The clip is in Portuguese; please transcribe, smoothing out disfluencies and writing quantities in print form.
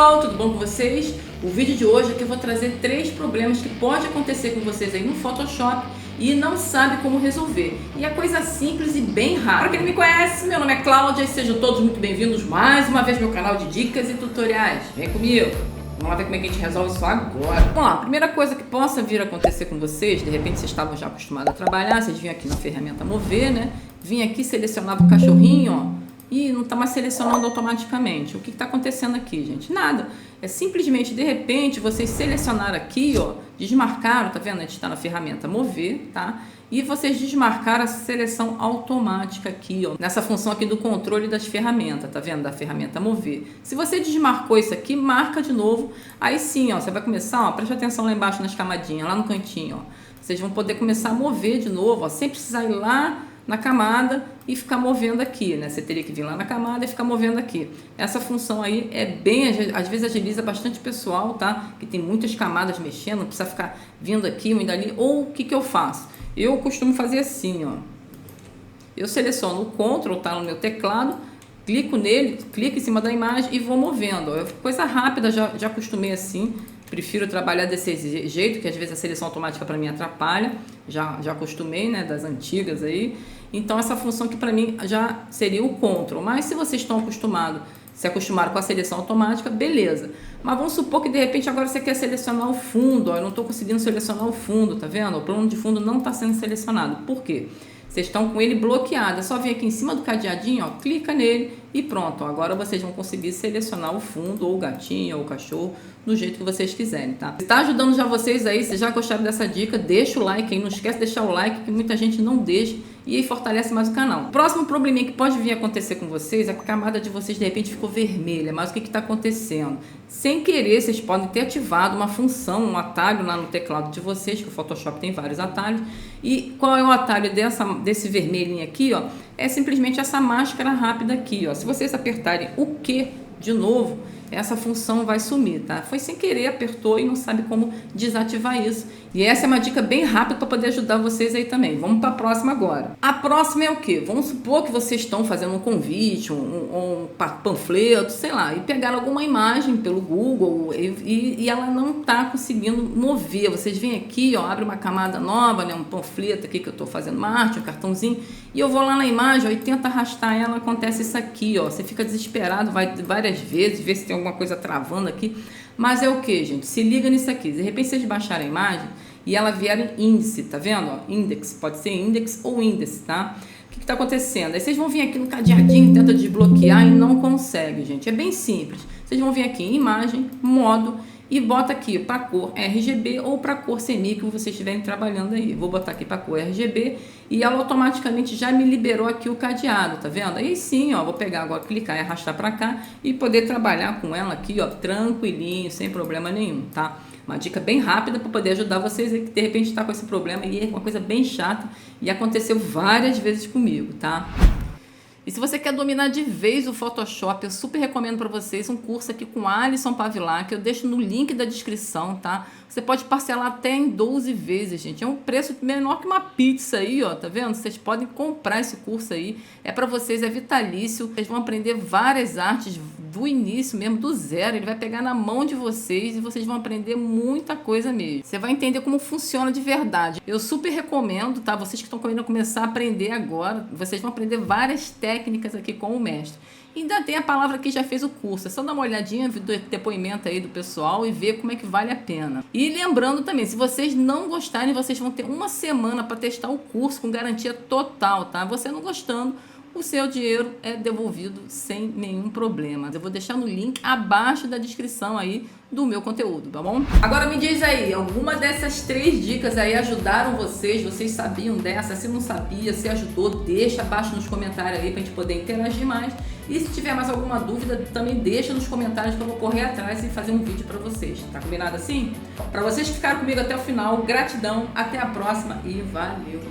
pessoal, tudo bom com vocês? O vídeo de hoje é que eu vou trazer 3 problemas que pode acontecer com vocês aí no Photoshop e não sabe como resolver. E é coisa simples e bem rara. Para quem não me conhece, meu nome é Cláudia e sejam todos muito bem-vindos mais uma vez ao meu canal de dicas e tutoriais. Vem comigo! Vamos lá ver como é que a gente resolve isso agora. Vamos lá, primeira coisa que possa vir a acontecer com vocês, de repente vocês estavam já acostumados a trabalhar, vocês vinham aqui na ferramenta mover, né? Vim aqui, selecionava o cachorrinho, ó. E não está mais selecionando automaticamente. O que está acontecendo aqui, gente? Nada. É simplesmente, de repente, vocês selecionaram aqui, ó, desmarcaram, tá vendo? A gente está na ferramenta mover, tá? E vocês desmarcaram a seleção automática aqui, ó, nessa função aqui do controle das ferramentas, tá vendo? Da ferramenta mover. Se você desmarcou isso aqui, marca de novo. Aí sim, ó, você vai começar, ó, preste atenção lá embaixo nas camadinhas, lá no cantinho, ó. Vocês vão poder começar a mover de novo, ó, sem precisar ir lá na camada e ficar movendo aqui, né? Você teria que vir lá na camada e ficar movendo aqui. Essa função aí é bem, às vezes agiliza bastante pessoal, tá? Que tem muitas camadas mexendo, não precisa ficar vindo aqui, vindo ali. Ou o que que eu faço? Eu costumo fazer assim, ó. Eu seleciono o Ctrl, tá no meu teclado, clico nele, clico em cima da imagem e vou movendo. Ó. Coisa rápida, já acostumei assim. Prefiro trabalhar desse jeito, que às vezes a seleção automática para mim atrapalha. Já acostumei, né, das antigas aí. Então essa função aqui para mim já seria o Ctrl. Mas se vocês estão acostumados, se acostumaram com a seleção automática, beleza. Mas vamos supor que de repente agora você quer selecionar o fundo. Ó, eu não estou conseguindo selecionar o fundo, tá vendo? O plano de fundo não está sendo selecionado. Por quê? Vocês estão com ele bloqueado. É só vir aqui em cima do cadeadinho, ó, clica nele e pronto. Ó, agora vocês vão conseguir selecionar o fundo, ou o gatinho, ou o cachorro, do jeito que vocês quiserem, tá? Se tá ajudando já vocês aí, se já gostaram dessa dica, deixa o like aí. Não esquece de deixar o like, que muita gente não deixa e aí fortalece mais o canal. O próximo probleminha que pode vir a acontecer com vocês é que a camada de vocês de repente ficou vermelha. Mas o que está acontecendo? Sem querer, vocês podem ter ativado uma função, um atalho lá no teclado de vocês, que o Photoshop tem vários atalhos. E qual é o atalho desse vermelhinho aqui, ó? É simplesmente essa máscara rápida aqui, ó. Se vocês apertarem o Q de novo, essa função vai sumir, tá? Foi sem querer, apertou e não sabe como desativar isso. E essa é uma dica bem rápida para poder ajudar vocês aí também. Vamos para a próxima agora. A próxima é o quê? Vamos supor que vocês estão fazendo um convite, um panfleto, sei lá, e pegaram alguma imagem pelo Google e ela não está conseguindo mover. Vocês vêm aqui, ó, abre uma camada nova, né, um panfleto aqui que eu estou fazendo uma arte, um cartãozinho, e eu vou lá na imagem, ó, e tento arrastar ela, acontece isso aqui, ó. Você fica desesperado, vai várias vezes, vê se tem alguma coisa travando aqui. Mas é o que, gente? Se liga nisso aqui. De repente vocês baixaram a imagem e ela vier em índice, tá vendo? Ó, index, pode ser index ou índice, tá? O que está acontecendo? Aí vocês vão vir aqui no cadeadinho, tenta desbloquear e não consegue, gente. É bem simples. Vocês vão vir aqui em imagem, modo, e bota aqui para cor RGB ou para cor semi que vocês estiverem trabalhando aí. Vou botar aqui para cor RGB e ela automaticamente já me liberou aqui o cadeado, tá vendo? Aí sim, ó, vou pegar agora, clicar e arrastar para cá e poder trabalhar com ela aqui, ó, tranquilinho, sem problema nenhum, tá? Uma dica bem rápida para poder ajudar vocês aí que de repente está com esse problema e é uma coisa bem chata e aconteceu várias vezes comigo, tá? E se você quer dominar de vez o Photoshop, eu super recomendo para vocês um curso aqui com Alisson Pavilar, que eu deixo no link da descrição, tá? Você pode parcelar até em 12 vezes, gente. É um preço menor que uma pizza aí, ó, tá vendo? Vocês podem comprar esse curso aí. É para vocês, é vitalício. Vocês vão aprender várias artes do início mesmo, do zero. Ele vai pegar na mão de vocês e vocês vão aprender muita coisa mesmo. Você vai entender como funciona de verdade. Eu super recomendo, tá? Vocês que estão querendo começar a aprender agora, vocês vão aprender várias técnicas aqui com o mestre. E ainda tem a palavra que já fez o curso. É só dar uma olhadinha do depoimento aí do pessoal e ver como é que vale a pena. E lembrando também, se vocês não gostarem, vocês vão ter uma semana para testar o curso com garantia total, tá? Você não gostando, o seu dinheiro é devolvido sem nenhum problema. Eu vou deixar no link abaixo da descrição aí do meu conteúdo, tá bom? Agora me diz aí, alguma dessas 3 dicas aí ajudaram vocês? Vocês sabiam dessa? Se não sabia, se ajudou, deixa abaixo nos comentários aí pra gente poder interagir mais. E se tiver mais alguma dúvida, também deixa nos comentários que eu vou correr atrás e fazer um vídeo pra vocês. Tá combinado assim? Pra vocês que ficaram comigo até o final, gratidão, até a próxima e valeu!